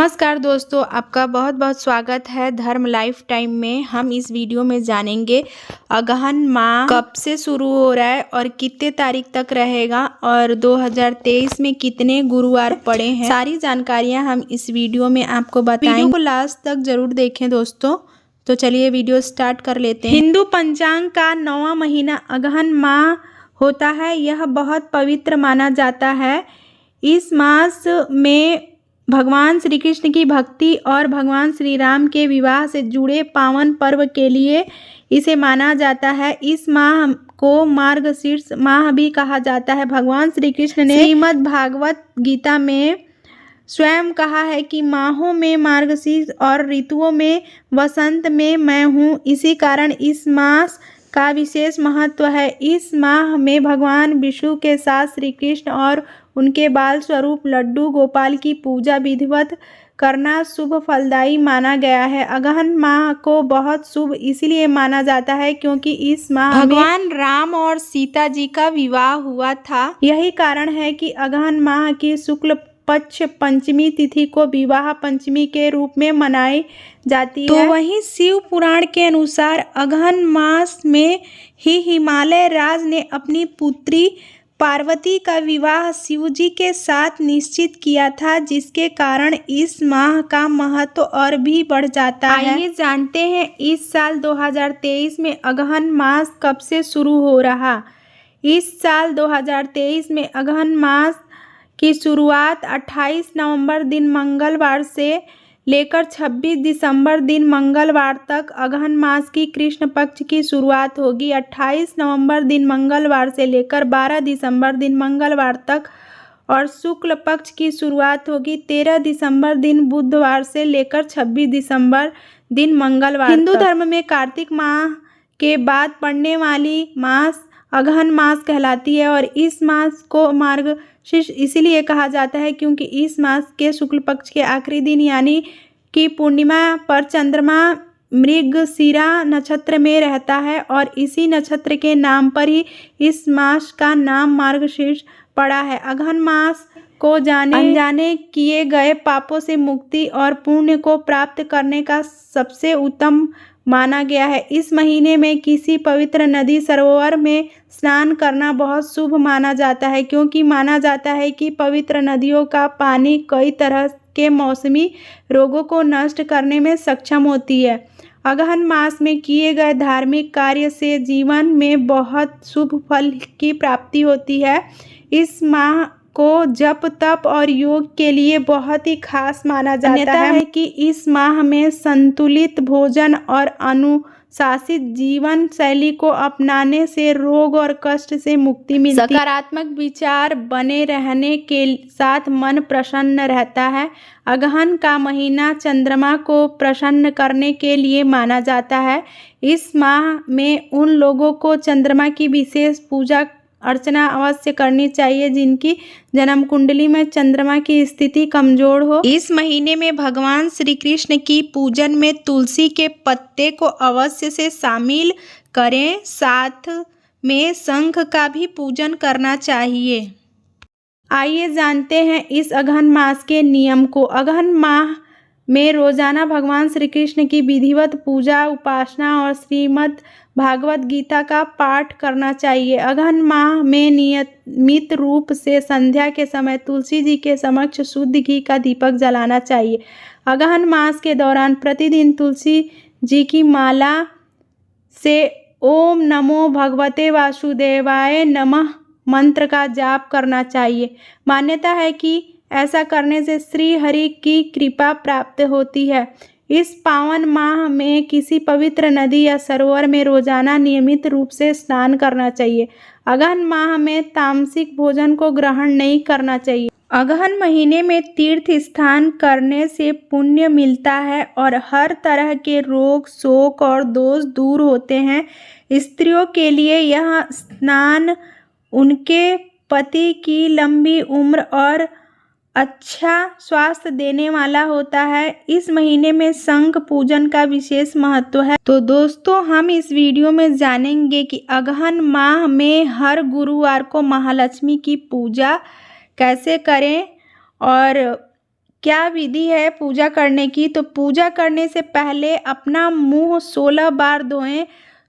नमस्कार दोस्तों, आपका बहुत बहुत स्वागत है धर्म लाइफ टाइम में। हम इस वीडियो में जानेंगे अगहन माह कब से शुरू हो रहा है और कितने तारीख तक रहेगा और 2023 में कितने गुरुवार पड़े हैं। सारी जानकारियां हम इस वीडियो में आपको बताएंगे। वीडियो को लास्ट तक जरूर देखें दोस्तों। तो चलिए वीडियो स्टार्ट कर लेते हैं। हिंदू पंचांग का 9वां महीना अगहन माह होता है। यह बहुत पवित्र माना जाता है। इस मास में भगवान श्री कृष्ण की भक्ति और भगवान श्री राम के विवाह से जुड़े पावन पर्व के लिए इसे माना जाता है। इस माह को मार्गशीर्ष माह भी कहा जाता है। भगवान श्री कृष्ण ने श्रीमद् भागवत गीता में स्वयं कहा है कि माहों में मार्गशीर्ष और ऋतुओं में वसंत में मैं हूँ। इसी कारण इस मास का विशेष महत्व है। इस माह में भगवान विष्णु के साथ श्री कृष्ण और उनके बाल स्वरूप लड्डू गोपाल की पूजा विधिवत करना शुभ फलदायी माना गया है। अगहन माह को बहुत शुभ इसलिए माना जाता है क्योंकि इस माह भगवान राम और सीता जी का विवाह हुआ था। यही कारण है कि अगहन माह की शुक्ल पक्ष पंचमी तिथि को विवाह पंचमी के रूप में मनाई जाती है। तो वहीं शिव पुराण के अनुसार अगहन मास में ही हिमालय राज ने अपनी पुत्री पार्वती का विवाह शिवजी के साथ निश्चित किया था, जिसके कारण इस माह का महत्व और भी बढ़ जाता है। आइए जानते हैं इस साल 2023 में अगहन मास कब से शुरू हो रहा। इस साल 2023 में अगहन मास की शुरुआत 28 नवंबर दिन मंगलवार से लेकर 26 दिसंबर दिन मंगलवार तक अगहन मास की कृष्ण पक्ष की शुरुआत होगी। 28 नवंबर दिन मंगलवार से लेकर 12 दिसंबर दिन मंगलवार तक और शुक्ल पक्ष की शुरुआत होगी 13 दिसंबर दिन बुधवार से लेकर 26 दिसंबर दिन मंगलवार। हिंदू धर्म में कार्तिक माह के बाद पड़ने वाली मास अगहन मास कहलाती है और इस मास को मार्गशीर्ष इसीलिए कहा जाता है क्योंकि इस मास के शुक्ल पक्ष के आखिरी दिन यानी कि पूर्णिमा पर चंद्रमा मृगशिरा नक्षत्र में रहता है और इसी नक्षत्र के नाम पर ही इस मास का नाम मार्गशीर्ष पड़ा है। अगहन मास को अनजाने किए गए पापों से मुक्ति और पुण्य को प्राप्त करने का सबसे उत्तम माना गया है। इस महीने में किसी पवित्र नदी सरोवर में स्नान करना बहुत शुभ माना जाता है क्योंकि माना जाता है कि पवित्र नदियों का पानी कई तरह के मौसमी रोगों को नष्ट करने में सक्षम होती है। अगहन मास में किए गए धार्मिक कार्य से जीवन में बहुत शुभ फल की प्राप्ति होती है। इस माह को जप तप और योग के लिए बहुत ही खास माना जाता है कि इस माह में संतुलित भोजन और अनुशासित जीवन शैली को अपनाने से रोग और कष्ट से मुक्ति मिलती है। सकारात्मक विचार बने रहने के साथ मन प्रसन्न रहता है। अगहन का महीना चंद्रमा को प्रसन्न करने के लिए माना जाता है। इस माह में उन लोगों को चंद्रमा की विशेष पूजा अर्चना अवश्य करनी चाहिए जिनकी जन्म कुंडली में चंद्रमा की स्थिति कमजोर हो। इस महीने में भगवान श्री कृष्ण की पूजन में तुलसी के पत्ते को अवश्य से शामिल करें। साथ में शंख का भी पूजन करना चाहिए। आइए जानते हैं इस अगहन मास के नियम को। अगहन माह में रोजाना भगवान श्री कृष्ण की विधिवत पूजा उपासना और श्रीमद् भागवत गीता का पाठ करना चाहिए। अगहन माह में नियमित रूप से संध्या के समय तुलसी जी के समक्ष शुद्ध घी का दीपक जलाना चाहिए। अगहन मास के दौरान प्रतिदिन तुलसी जी की माला से ओम नमो भगवते वासुदेवाय नमः मंत्र का जाप करना चाहिए। मान्यता है कि ऐसा करने से श्री हरि की कृपा प्राप्त होती है। इस पावन माह में किसी पवित्र नदी या सरोवर में रोजाना नियमित रूप से स्नान करना चाहिए। अगहन माह में तामसिक भोजन को ग्रहण नहीं करना चाहिए। अगहन महीने में तीर्थ स्नान करने से पुण्य मिलता है और हर तरह के रोग शोक और दोष दूर होते हैं। स्त्रियों के लिए यह स्नान उनके पति की लंबी उम्र और अच्छा स्वास्थ्य देने वाला होता है। इस महीने में शंख पूजन का विशेष महत्व है। तो दोस्तों हम इस वीडियो में जानेंगे कि अगहन माह में हर गुरुवार को महालक्ष्मी की पूजा कैसे करें और क्या विधि है पूजा करने की? तो पूजा करने से पहले अपना मुंह 16 बार धोएं,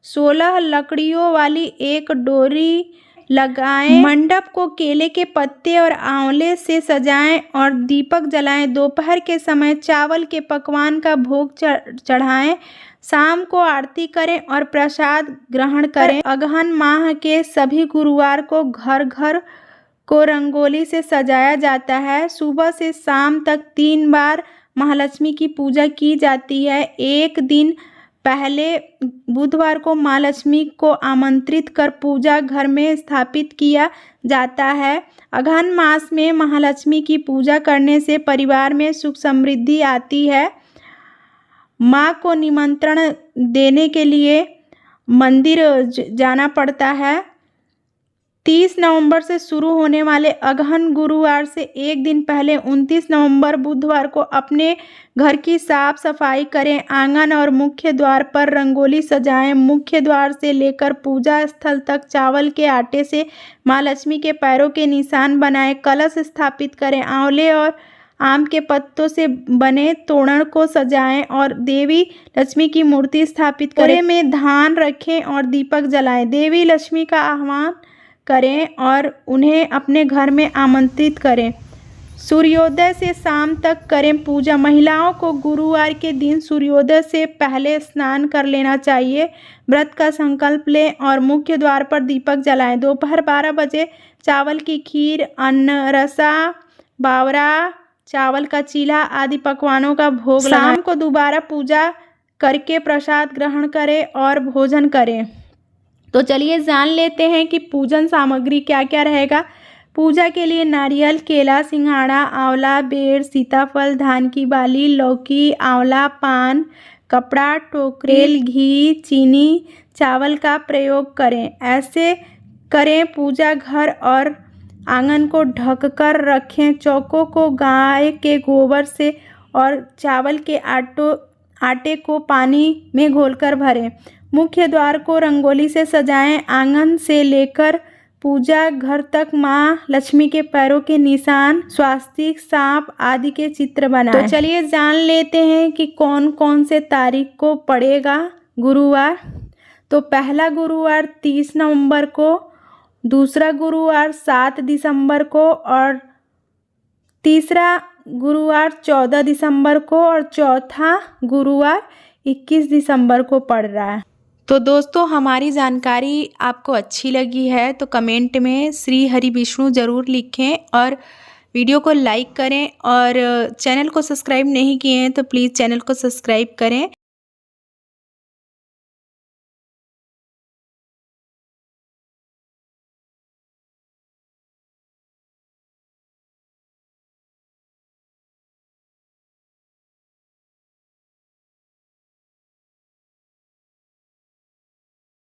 16 लकड़ियों वाली एक डोरी लगाएं, मंडप को केले के पत्ते और आंवले से सजाएं और दीपक जलाएं। दोपहर के समय चावल के पकवान का भोग चढ़ाएं। शाम को आरती करें और प्रसाद ग्रहण करें। अगहन माह के सभी गुरुवार को घर घर को रंगोली से सजाया जाता है। सुबह से शाम तक 3 बार महालक्ष्मी की पूजा की जाती है। एक दिन पहले बुधवार को माँ लक्ष्मी को आमंत्रित कर पूजा घर में स्थापित किया जाता है। अगहन मास में महालक्ष्मी की पूजा करने से परिवार में सुख समृद्धि आती है। माँ को निमंत्रण देने के लिए मंदिर जाना पड़ता है। 30 नवंबर से शुरू होने वाले अगहन गुरुवार से एक दिन पहले 29 नवंबर बुधवार को अपने घर की साफ सफाई करें। आंगन और मुख्य द्वार पर रंगोली सजाएं। मुख्य द्वार से लेकर पूजा स्थल तक चावल के आटे से माँ लक्ष्मी के पैरों के निशान बनाएं। कलश स्थापित करें। आंवले और आम के पत्तों से बने तोरण को सजाएं और देवी लक्ष्मी की मूर्ति स्थापित करें। कटोरे में धान रखें और दीपक जलाएं। देवी लक्ष्मी का आह्वान करें और उन्हें अपने घर में आमंत्रित करें। सूर्योदय से शाम तक करें पूजा। महिलाओं को गुरुवार के दिन सूर्योदय से पहले स्नान कर लेना चाहिए। व्रत का संकल्प लें और मुख्य द्वार पर दीपक जलाएं। दोपहर 12 बजे चावल की खीर, अन्न रसा, बावरा, चावल का चीला आदि पकवानों का भोग लगाएं। शाम को दोबारा पूजा करके प्रसाद ग्रहण करें और भोजन करें। तो चलिए जान लेते हैं कि पूजन सामग्री क्या क्या रहेगा। पूजा के लिए नारियल, केला, सिंघाड़ा, आंवला, बेर, सीताफल, धान की बाली, लौकी, आंवला, पान, कपड़ा, टोकरेल, घी, चीनी, चावल का प्रयोग करें। ऐसे करें। पूजा घर और आंगन को ढककर रखें। चौकों को गाय के गोबर से और चावल के आटे को पानी में घोलकर भरें। मुख्य द्वार को रंगोली से सजाएं। आंगन से लेकर पूजा घर तक माँ लक्ष्मी के पैरों के निशान, स्वास्तिक, सांप आदि के चित्र बनाएं। तो चलिए जान लेते हैं कि कौन कौन से तारीख को पड़ेगा गुरुवार। तो पहला गुरुवार 30 नवंबर को, दूसरा गुरुवार 7 दिसंबर को और तीसरा गुरुवार 14 दिसंबर को और चौथा गुरुवार 21 दिसंबर को पड़ रहा है। तो दोस्तों हमारी जानकारी आपको अच्छी लगी है तो कमेंट में श्री हरि विष्णु ज़रूर लिखें और वीडियो को लाइक करें और चैनल को सब्सक्राइब नहीं किए हैं तो प्लीज़ चैनल को सब्सक्राइब करें।